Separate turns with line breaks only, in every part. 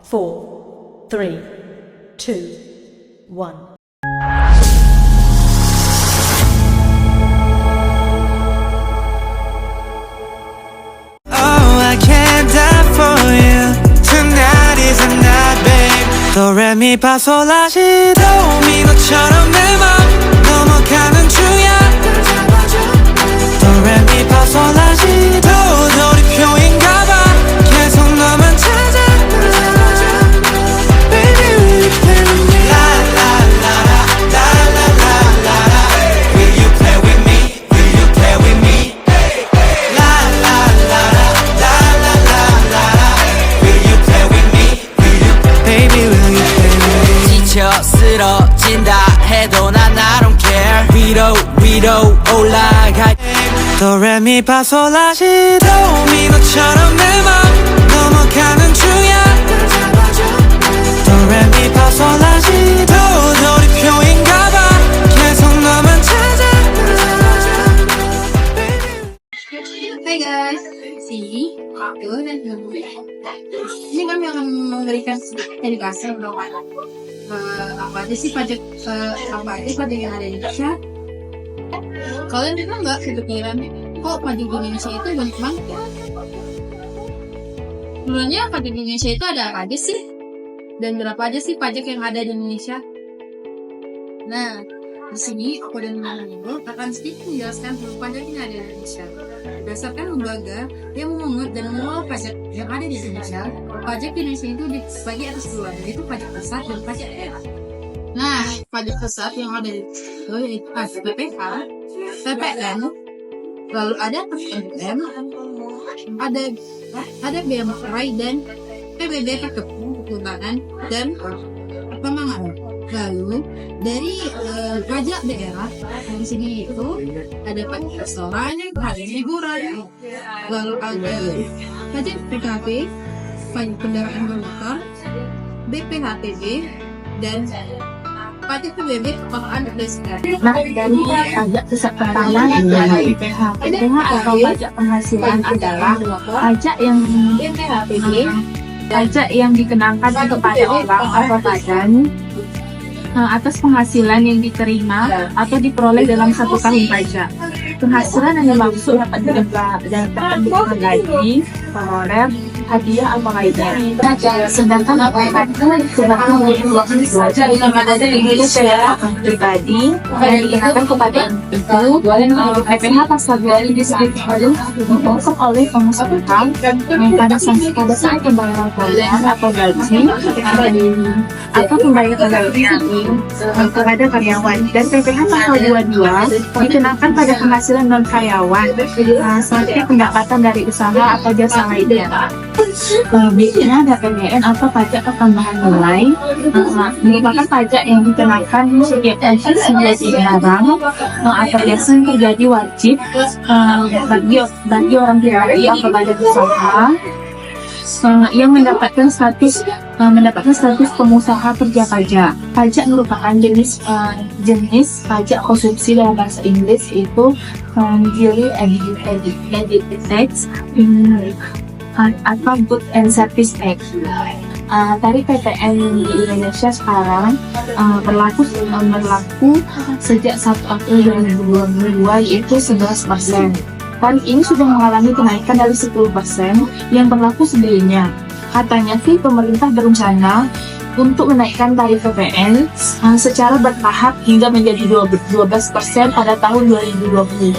4, 3, 2, 1.
도레미파솔라시도 미노처럼 내 맘 넘어가는 중이야 도레미파솔라시도 돌이표인가봐 계속 너만 찾아 Baby will you play with me 라라라라 라라라라라 Will you play with me Will you play with me 라라라라 라라라라라 Will you play with me Will you Baby will you play with me 지쳐 쓰러진다 해도 난 I don't care 위로 올라갈 도레미파솔라시도 미노처럼 내 맘 넘어가는 중이야 도레미파솔라시도 돌이표인가봐 계속 너만 찾아
Hai guys, aku dan Ibu. Ini kami akan memberikan edukasi untuk apa aja sih pajak yang ada di Indonesia. Kalian juga nggak kepikiran kok pajak di Indonesia itu banyak banget ya? Sebenarnya pajak di Indonesia itu ada apa aja sih? Dan berapa aja sih pajak yang ada di Indonesia? Nah, di sini aku dan Ibu akan sedikit menjelaskan tentang pajak yang ada di Indonesia. Berdasarkan lembaga yang memungut dan mengelola pajak yang ada di Indonesia, pajak di Indonesia itu dibagi atas dua, yaitu pajak pusat dan pajak daerah. Nah, pajak pusat yang ada itu yaitu PPH, PPN, lalu ada PPNBM, ada bea materai dan PBB perkebunan dan pertambangan. Lalu dari pajak daerah di sini itu ada pajak restoran, pajak hiburan, lalu ada pajak PKP, pajak kendaraan bermotor, BPHTB, dan pajak PBB kepakaran berdasarkan.
Nah, dari pajak pusat pertama adalah PPH. PPH atau pajak penghasilan adalah pajak yang dikenakan kepada orang atau badan atas penghasilan yang diterima atau diperoleh dalam satu tahun pajak. Penghasilan yang dimaksud dapat dengan gaji, honorer, hadiah atau lainnya. Sedangkan pajak yang ada di Indonesia pribadi yang dikenakan kepada itu PPH pasal 2 disebut diungkap oleh pengusaha yang pada saat pembayaran honorer atau gaji atau pembayaran gaji kepada karyawan. Dan PPH pasal 22 dikenakan pada penghasilan non karyawan seperti pendapatan dari usaha atau jasa lainnya. Berikutnya ada PBN atau pajak pertambahan nilai, merupakan pajak yang dikenakan setiap menjadi barang atau jasa yang terjadi wajib bagi orang pribadi atau badan usaha yang mendapatkan status pengusaha kerja pajak. Pajak merupakan jenis pajak konsumsi dalam bahasa Inggris itu Daily Added Tax atau Goods and Service Tax. Tarif PPN di Indonesia sekarang berlaku sejak 1 April 2022 yaitu 11%. Tarif ini sudah mengalami kenaikan dari 10% yang berlaku sebelumnya. Katanya sih pemerintah berencana untuk menaikkan tarif PPN secara bertahap hingga menjadi 12% pada tahun 2020.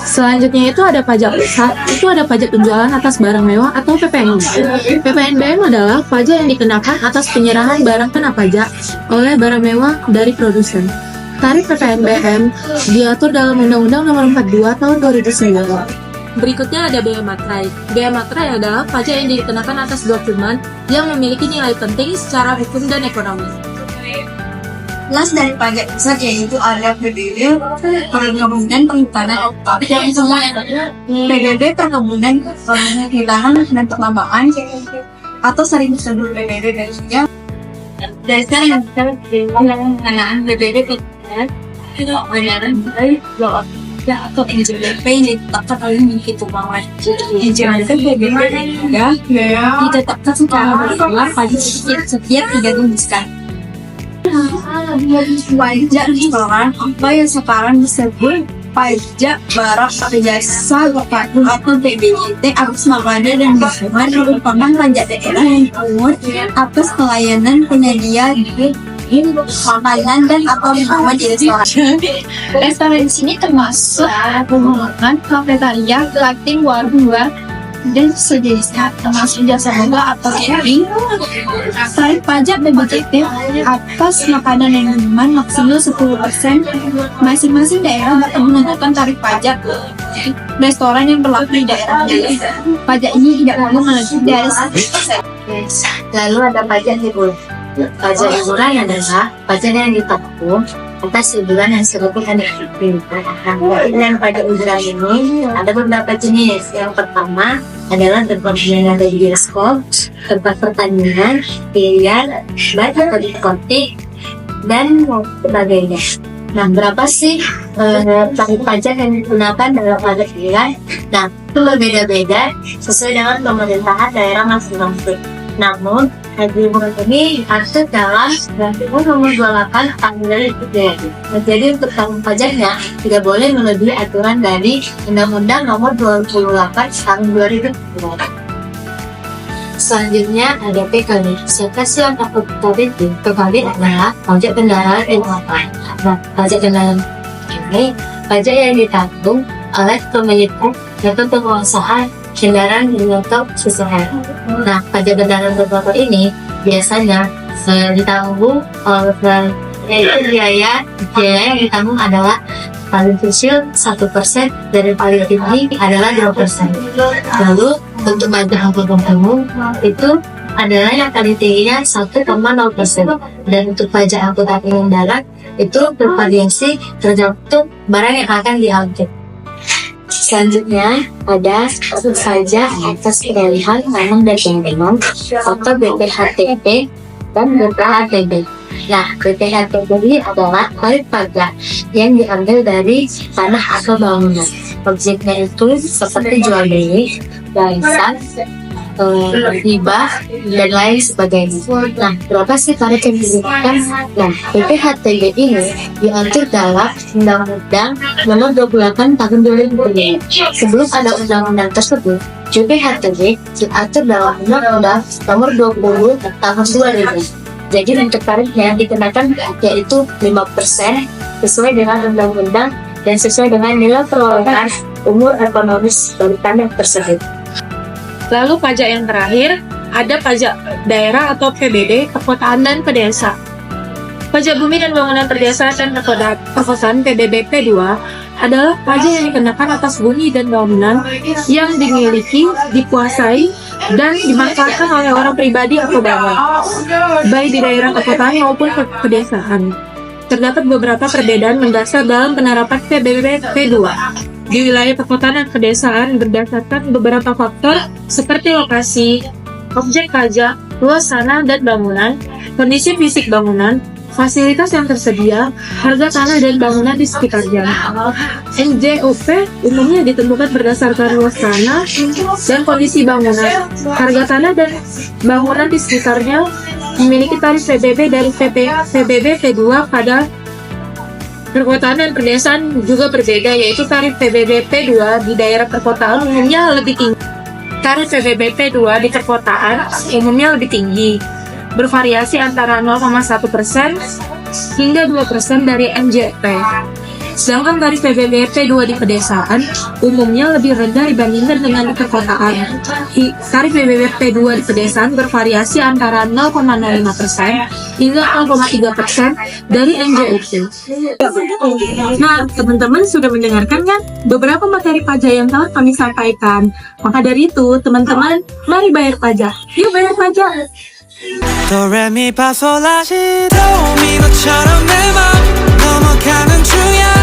Selanjutnya itu ada pajak pusat, itu ada pajak penjualan atas barang mewah atau PPNBM. PPNBM adalah pajak yang dikenakan atas penyerahan barang kena pajak oleh barang mewah dari produsen. Tarif PPNBM diatur dalam Undang-Undang Nomor 42 Tahun 2009. Berikutnya ada bea materai. Bea materai adalah pajak yang dikenakan atas dokumen yang memiliki nilai penting secara hukum dan ekonomi.
Kelas dari pajak pusat yaitu ada PBB, perkebunan penghutanan, yang semua PBB perkebunan penghutanan dan pertambangan atau sering disebut PBB dan dasar yang pendanaan PBB penghutanan
pajak atau NJP yang ditetapkan oleh Menteri Keuangan. NJP juga ditetapkan secara berkala pada setiap 3 bulan. Pajak restoran apa yang sekarang disebut pajak barang atau jasa atau PBJT atas makanan dan minuman merupakan pajak daerah yang dipungut atas pelayanan penyedia makanan dan atau minuman di restoran. Restoran di sini termasuk pemungutan, kafetaria, kantin, warung bar, dan sejenisnya, termasuk jasa boga atau catering. Tarif pajak BBJT atas makanan dan minuman maksimal 10%. Masing-masing daerah dapat menentukan tarif pajak restoran yang berlaku di daerah. Pajak ini tidak perlu melebihi dari 10%.
Lalu ada pajak hiburan. Pajak hiburan adalah pajak yang ditanggung atas hiburan yang dilakukan di dan pajak hiburan ini ada beberapa jenis. Yang pertama adalah tempat hiburan di bioskop, tempat pertandingan, biliar, bar atau diskotik, dan sebagainya. Nah, berapa sih tarif pajak yang digunakan dalam pajak hiburan? Nah, itu berbeda-beda sesuai dengan pemerintahan daerah masing-masing. Namun, haji hiburan ini diatur dalam Peraturan Nomor 28 Tahun 2003. Jadi untuk tanggung pajaknya tidak boleh melebihi aturan dari Undang-Undang Nomor 28 Tahun 2003. Selanjutnya ada PKB. Siapa sih yang takut PKB? PKB adalah pajak kendaraan bermotor. Nah, pajak kendaraan ini pajak yang ditanggung oleh pemilikan atau pengusaha kendaraan bermotor sesuai. Nah, pajak kendaraan bermotor ini biasanya ditanggung oleh biaya yang ditanggung adalah paling kecil 1% dan paling tinggi adalah 2%. Lalu untuk pajak angkutan umum itu adalah yang paling tingginya 1,0% dan untuk pajak angkutan umum darat itu bervariasi tergantung barang yang akan diangkut. Selanjutnya ada pajak atas pengalihan tanah dan bangunan atau BPHTB dan BPHTB. Nah, BPHTB ini adalah tarif pajak yang diambil dari tanah atau bangunan. Objeknya itu seperti jual beli, warisan, hibah, dan lain sebagainya. Nah, berapa sih tarif yang diberikan? Nah, BPHTB ini diatur dalam Undang-Undang Nomor 28 Tahun 2005. Sebelum ada undang-undang tersebut, BPHTB diatur dalam Undang-Undang Nomor 20 Tahun 2000. Jadi untuk tarifnya dikenakan yaitu 5% sesuai dengan undang-undang dan sesuai dengan nilai perolehan umur ekonomis dari tanah tersebut.
Lalu pajak yang terakhir, ada pajak daerah atau PBD, perkotaan dan pedesa. Pajak bumi dan bangunan perdesaan dan perkotaan PBB P2 adalah pajak yang dikenakan atas bumi dan bangunan yang dimiliki, dikuasai, dan dimanfaatkan oleh orang pribadi atau bangun, baik di daerah perkotaan maupun pedesaan. Terdapat beberapa perbedaan mendasar dalam penerapan PBB P2 di wilayah perkotaan dan pedesaan berdasarkan beberapa faktor seperti lokasi, objek pajak, luas tanah dan bangunan, kondisi fisik bangunan, fasilitas yang tersedia, harga tanah dan bangunan di sekitarnya. NJOP umumnya ditentukan berdasarkan luas tanah dan kondisi bangunan. Harga tanah dan bangunan di sekitarnya memiliki tarif PBB dari PBB P2 pada perkotaan dan pedesaan juga berbeda, yaitu tarif PBB P2 di daerah perkotaan umumnya lebih tinggi. Tarif PBB P2 di perkotaan umumnya lebih tinggi, bervariasi antara 0,1% hingga 2% dari NJP. Sedangkan tarif PBB P2 di pedesaan umumnya lebih rendah dibandingkan dengan di perkotaan. Tarif PBB P2 di pedesaan bervariasi antara 0,05% hingga 0,3% dari NJP. Nah, teman-teman sudah mendengarkan kan beberapa materi pajak yang telah kami sampaikan. Maka dari itu, teman-teman, mari bayar pajak. Yuk bayar pajak!
도레미파솔라시 도미노처럼 내 맘 넘어가는 중이야